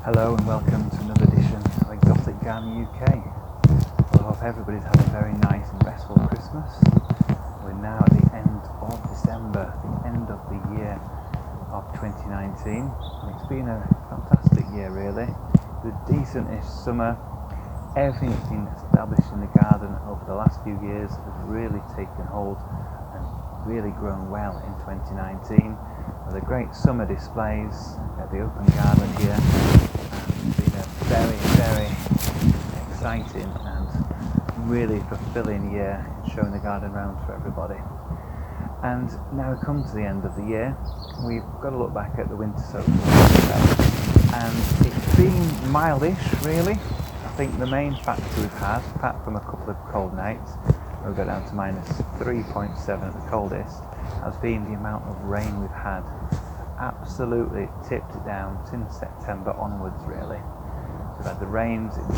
Hello and welcome to another edition of Exotic Garden UK. Well, I hope everybody's had a very nice and restful Christmas. We're now at the end of December, the end of the year of 2019. And it's been a fantastic year really. The decent-ish summer. Everything that's been established in the garden over the last few years has really taken hold and really grown well in 2019. With the great summer displays at the open garden here. It's been a very, very exciting and really fulfilling year showing the garden around for everybody. And now we come to the end of the year, we've got to look back at the winter so far. And it's been mildish really. I think the main factor we've had, apart from a couple of cold nights, we'll go down to minus 3.7 at the coldest, has been the amount of rain we've had. Absolutely tipped it down since September onwards really. We've had the rains in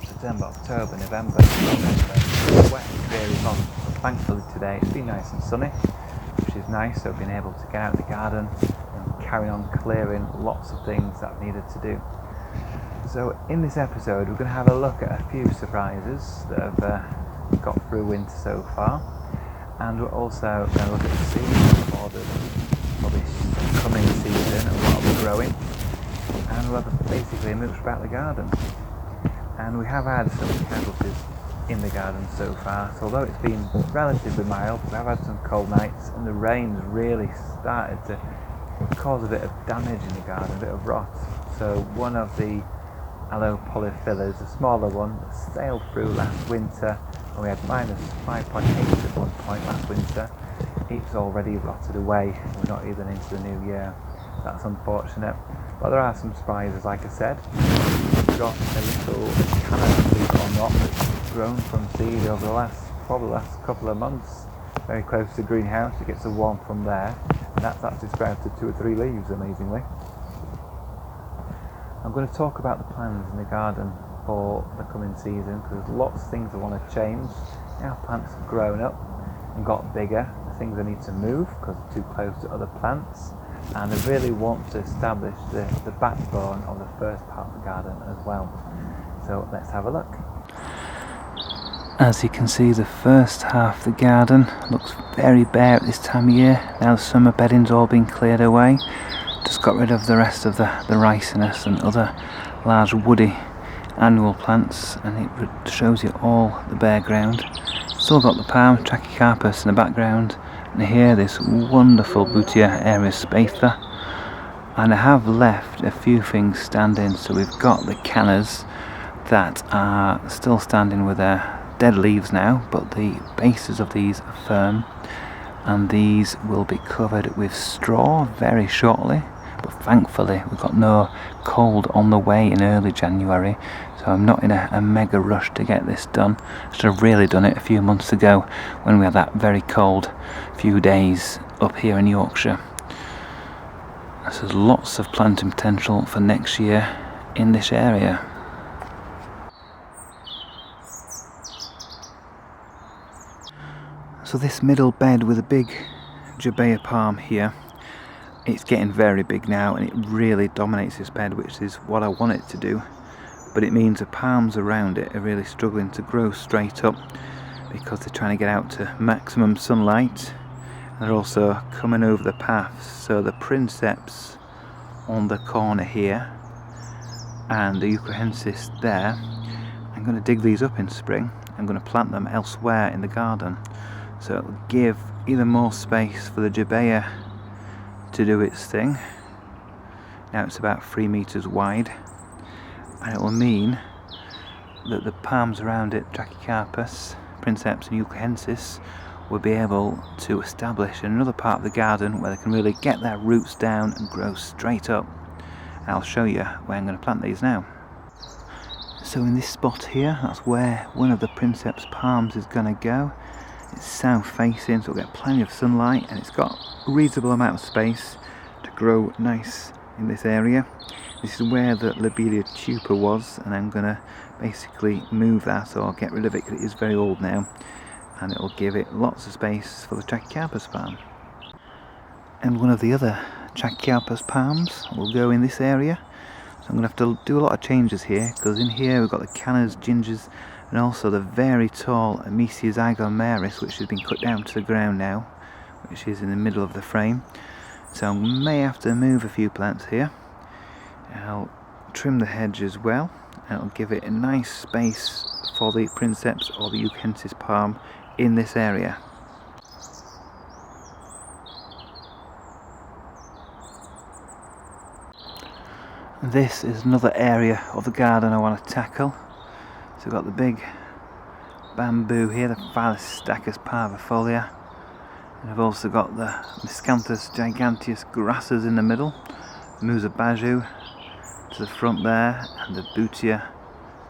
September, October, November, wet dreary months. Thankfully today it's been nice and sunny, which is nice, so I've been able to get out in the garden and carry on clearing lots of things that I've needed to do. So in this episode we're going to have a look at a few surprises that have got through winter so far, and we're also going to look at the seeds for this coming season and what we're growing, and we'll have basically a mooch about the garden. And we have had some casualties in the garden so far, so although it's been relatively mild, we have had some cold nights and the rain's really started to cause a bit of damage in the garden, a bit of rot. So one of the aloe polyphyllus, a smaller one, that sailed through last winter, and we had minus 5.8 at one point last winter. It's already rotted away. We're not even into the new year. That's unfortunate. But there are some surprises, like I said. We've got a little canna, believe it or not, that's grown from seed over the last couple of months, very close to the greenhouse. It gets a warmth from there, and that's actually sprouted 2 or 3 leaves, amazingly. I'm going to talk about the plans in the garden for the coming season, because there's lots of things I want to change. Our plants have grown up and got bigger. The things I need to move because they're too close to other plants, and I really want to establish the backbone of the first part of the garden as well. So let's have a look. As you can see, the first half of the garden looks very bare at this time of year. Now the summer bedding's all been cleared away. Just got rid of the rest of the ricinus and other large woody annual plants, and it shows you all the bare ground. Still got the palm trachycarpus in the background, and here this wonderful Butia aries spatha. And I have left a few things standing, so we've got the cannas that are still standing with their dead leaves now, but the bases of these are firm, and these will be covered with straw very shortly. But thankfully we've got no cold on the way in early January, so I'm not in a mega rush to get this done. I should have really done it a few months ago when we had that very cold few days up here in Yorkshire. So there's lots of planting potential for next year in this area. So this middle bed with a big Jabea palm here, it's getting very big now, and it really dominates this bed, which is what I want it to do. But it means the palms around it are really struggling to grow straight up because they're trying to get out to maximum sunlight, and they're also coming over the paths. So the princeps on the corner here and the euchensis there, I'm going to dig these up in spring. I'm going to plant them elsewhere in the garden, so it'll give either more space for the Jabea to do its thing. Now it's about 3 meters wide, and it will mean that the palms around it, trachycarpus, princeps and euchensis, will be able to establish in another part of the garden where they can really get their roots down and grow straight up. And I'll show you where I'm going to plant these now. So in this spot here, that's where one of the princeps palms is going to go. It's south facing, so it'll get plenty of sunlight, and it's got a reasonable amount of space to grow nice in this area. This is where the lobelia tuber was, and I'm going to basically move that or get rid of it because it is very old now, and it will give it lots of space for the trachycarpus palm. And one of the other trachycarpus palms will go in this area. So I'm going to have to do a lot of changes here, because in here we've got the cannas, gingers, and also the very tall Amicia zygomaris, which has been cut down to the ground now, which is in the middle of the frame. So I may have to move a few plants here. I'll trim the hedge as well, and it'll give it a nice space for the princeps or the eucalyptus palm in this area. This is another area of the garden I want to tackle. So we've got the big bamboo here, the Phyllostachys parvifolia, and I've also got the Miscanthus giganteus grasses in the middle, Musa baju to the front there, and the Butia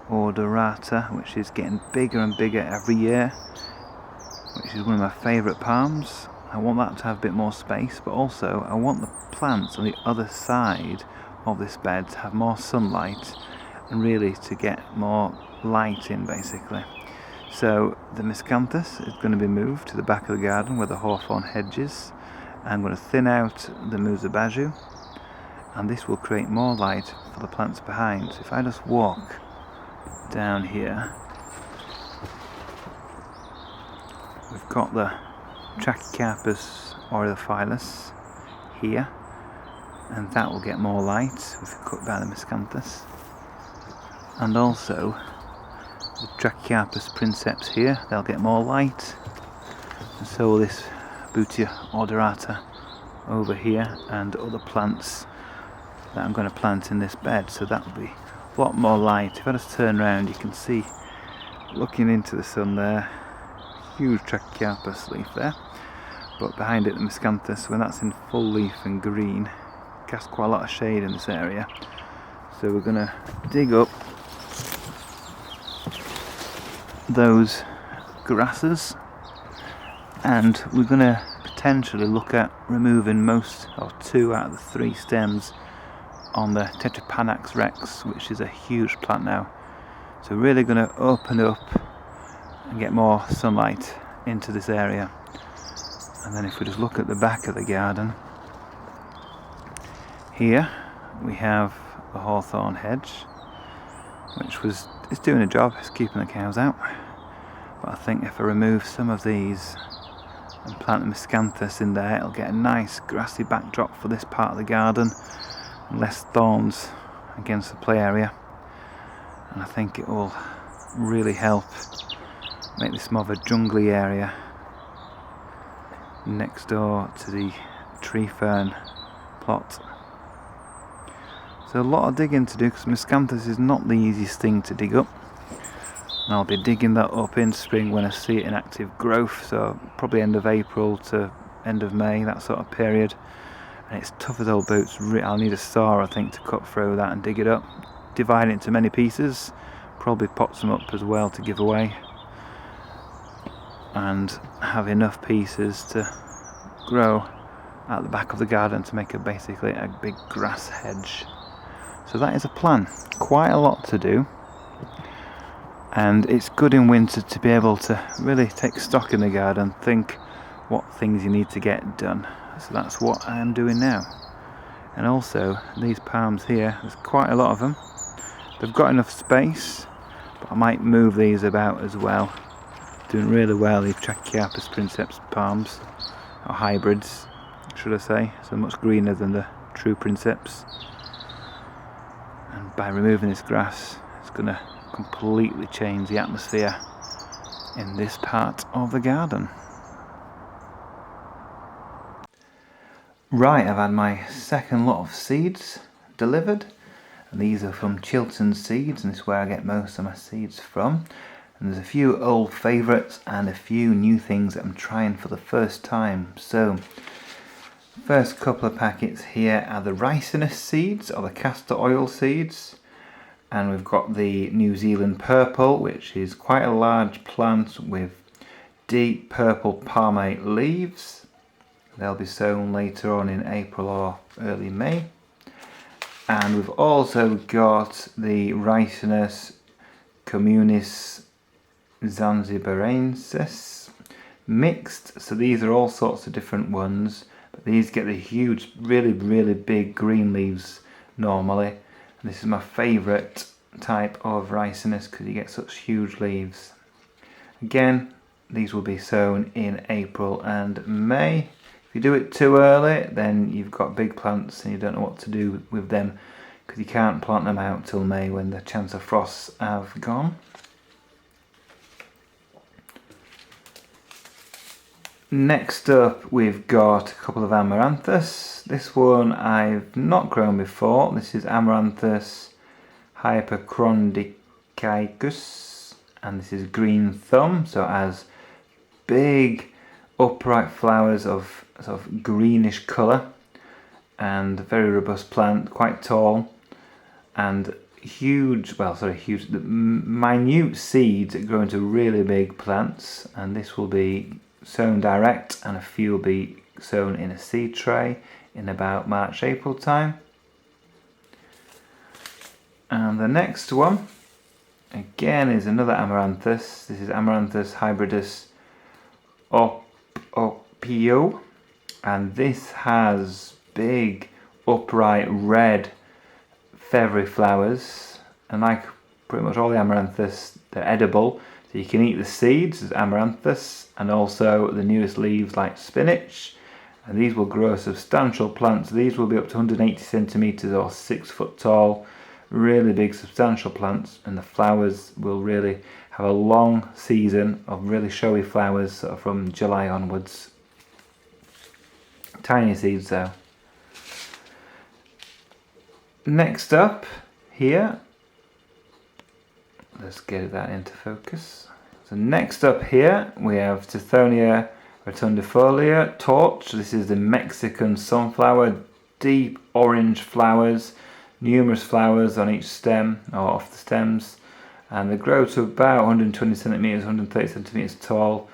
odorata, which is getting bigger and bigger every year, which is one of my favourite palms. I want that to have a bit more space, but also I want the plants on the other side of this bed to have more sunlight and really to get more light in, basically. So the Miscanthus is going to be moved to the back of the garden where the hawthorn hedge is. I'm going to thin out the Musa baju, and this will create more light for the plants behind. So if I just walk down here, we've got the Trachycarpus aureoliphyllus here, and that will get more light if we cut down the Miscanthus. And also the Trachycarpus princeps here, they'll get more light, and so will this Butia odorata over here, and other plants that I'm going to plant in this bed, so that will be a lot more light. If I just turn around, you can see, looking into the sun there, huge Trachycarpus leaf there, but behind it the Miscanthus, when that's in full leaf and green, casts quite a lot of shade in this area. So we're going to dig up those grasses, and we're going to potentially look at removing most, or 2 out of the 3 stems on the Tetrapanax rex, which is a huge plant now. So really going to open up and get more sunlight into this area. And then if we just look at the back of the garden, here we have the hawthorn hedge, which is doing a job, it's keeping the cows out. But I think if I remove some of these and plant the Miscanthus in there, it'll get a nice grassy backdrop for this part of the garden, and less thorns against the play area. And I think it will really help make this more of a jungly area next door to the tree fern plot. So a lot of digging to do, because Miscanthus is not the easiest thing to dig up, and I'll be digging that up in spring when I see it in active growth, so probably end of April to end of May, that sort of period. And it's tough as old boots. I'll need a saw, I think, to cut through that and dig it up, divide it into many pieces, probably pot some up as well to give away, and have enough pieces to grow at the back of the garden to make it basically a big grass hedge. So that is a plan. Quite a lot to do, and it's good in winter to be able to really take stock in the garden, think what things you need to get done. So that's what I am doing now. And also these palms here, there's quite a lot of them. They've got enough space, but I might move these about as well. Doing really well, these Trachycarpus princeps palms, or hybrids should I say, so much greener than the true princeps. And by removing this grass, it's going to completely change the atmosphere in this part of the garden. Right, I've had my second lot of seeds delivered, and these are from Chiltern Seeds, and this is where I get most of my seeds from. And there's a few old favourites and a few new things that I'm trying for the first time. So, first couple of packets here are the ricinus seeds, or the castor oil seeds. And we've got the New Zealand purple, which is quite a large plant with deep purple palmate leaves. They'll be sown later on in April or early May. And we've also got the Ricinus communis zanzibarensis mixed. So these are all sorts of different ones, but these get the huge, really big green leaves normally. This is my favourite type of ricinus because you get such huge leaves. Again, these will be sown in April and May. If you do it too early, then you've got big plants and you don't know what to do with them because you can't plant them out till May when the chance of frosts have gone. Next up, we've got a couple of amaranthus. This one I've not grown before. This is Amaranthus hyperchondriticus, and this is green thumb, so it has big upright flowers of sort of greenish colour, and very robust plant, quite tall, and huge, the minute seeds that grow into really big plants, and this will be sown direct and a few will be sown in a seed tray in about March, April time. And the next one again is another amaranthus. This is Amaranthus hybridus opio, and this has big upright red feathery flowers, and like pretty much all the amaranthus, they're edible, so you can eat the seeds as amaranthus and also the newest leaves like spinach, and these will grow substantial plants. These will be up to 180 centimeters or 6 foot tall, really big substantial plants, and the flowers will really have a long season of really showy flowers sort of from July onwards. Tiny seeds though. Next up here, let's get that into focus. So next up here we have Tithonia rotundifolia torch. This is the Mexican sunflower, deep orange flowers, numerous flowers on each stem or off the stems, and they grow to about 120 centimeters, 130 centimeters tall,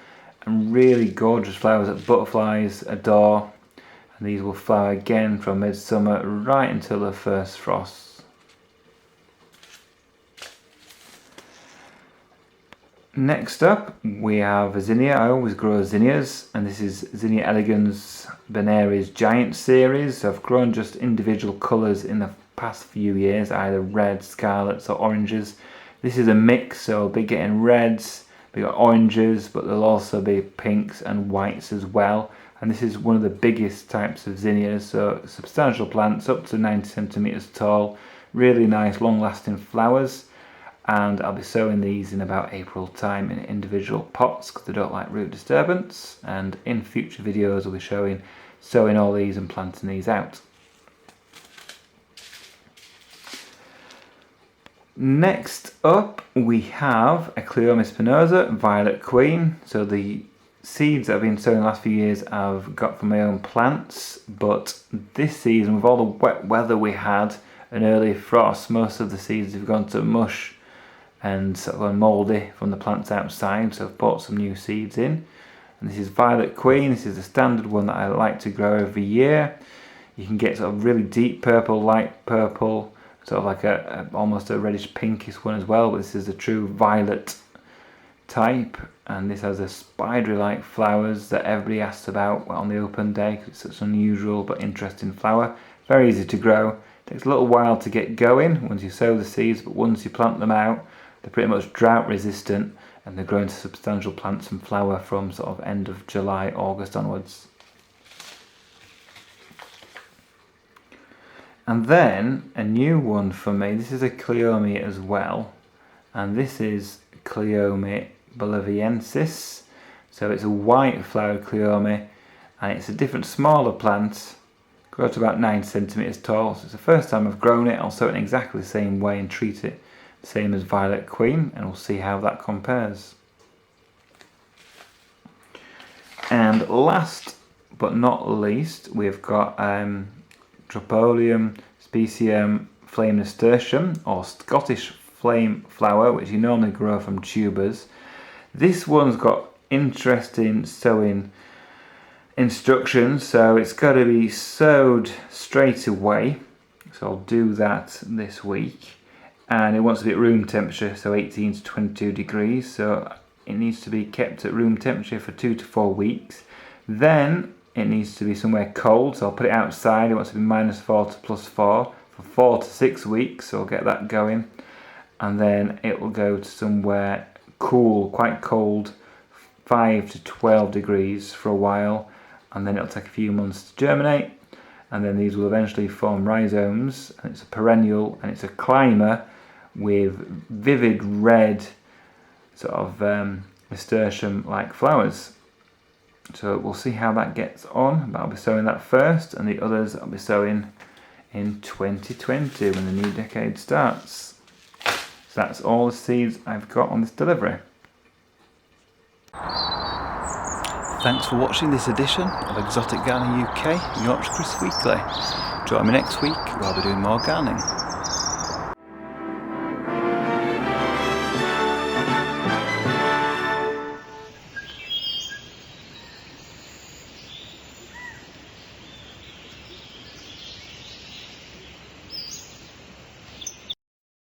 and really gorgeous flowers that butterflies adore. And these will flower again from midsummer right until the first frosts. Next up we have a zinnia. I always grow zinnias, and this is Zinnia elegans Benary's Giant series. So I've grown just individual colours in the past few years, either red, scarlets or oranges. This is a mix, so I'll be getting reds, we got oranges, but there'll also be pinks and whites as well. And this is one of the biggest types of zinnias, so substantial plants up to 90 centimeters tall, really nice long lasting flowers. And I'll be sowing these in about April time in individual pots because they don't like root disturbance, and in future videos I'll be showing sowing all these and planting these out. Next up we have a Cleome spinosa Violet Queen. So the seeds that I've been sowing the last few years I've got from my own plants, but this season with all the wet weather we had and early frost, most of the seeds have gone to mush and sort of mouldy from the plants outside, so I've bought some new seeds in. And this is Violet Queen. This is the standard one that I like to grow every year. You can get sort of really deep purple, light purple, sort of like almost a reddish pinkish one as well, but this is a true violet type, and this has the spidery like flowers that everybody asks about on the open day because it's such an unusual but interesting flower. Very easy to grow. It takes a little while to get going once you sow the seeds, but once you plant them out they're pretty much drought resistant, and they grow into substantial plants and flower from sort of end of July, August onwards. And then a new one for me, this is a Cleome as well, and this is Cleome boliviensis. So it's a white flowered Cleome, and it's a different smaller plant, grows to about 9 centimeters tall. So it's the first time I've grown it. I'll sow it in exactly the same way and treat it the same as Violet Queen, and we'll see how that compares. And last but not least we've got Tropolium specium flame nasturtium, or Scottish flame flower, which you normally grow from tubers. This one's got interesting sowing instructions, so it's got to be sowed straight away, so I'll do that this week, and it wants to be at room temperature, so 18 to 22 degrees, so it needs to be kept at room temperature for 2 to 4 weeks. Then it needs to be somewhere cold, so I'll put it outside. It wants to be -4 to +4 for for 4 to 6 weeks, so I'll get that going, and then it will go to somewhere cool, quite cold, 5 to 12 degrees for a while, and then it'll take a few months to germinate, and then these will eventually form rhizomes, and it's a perennial, and it's a climber with vivid red sort of nasturtium-like flowers. So we'll see how that gets on, but I'll be sowing that first, and the others I'll be sowing in 2020 when the new decade starts. So that's all the seeds I've got on this delivery. Thanks for watching this edition of Exotic Gardening UK, Yorkshire Kris Weekly. Join me next week where I'll be doing more gardening.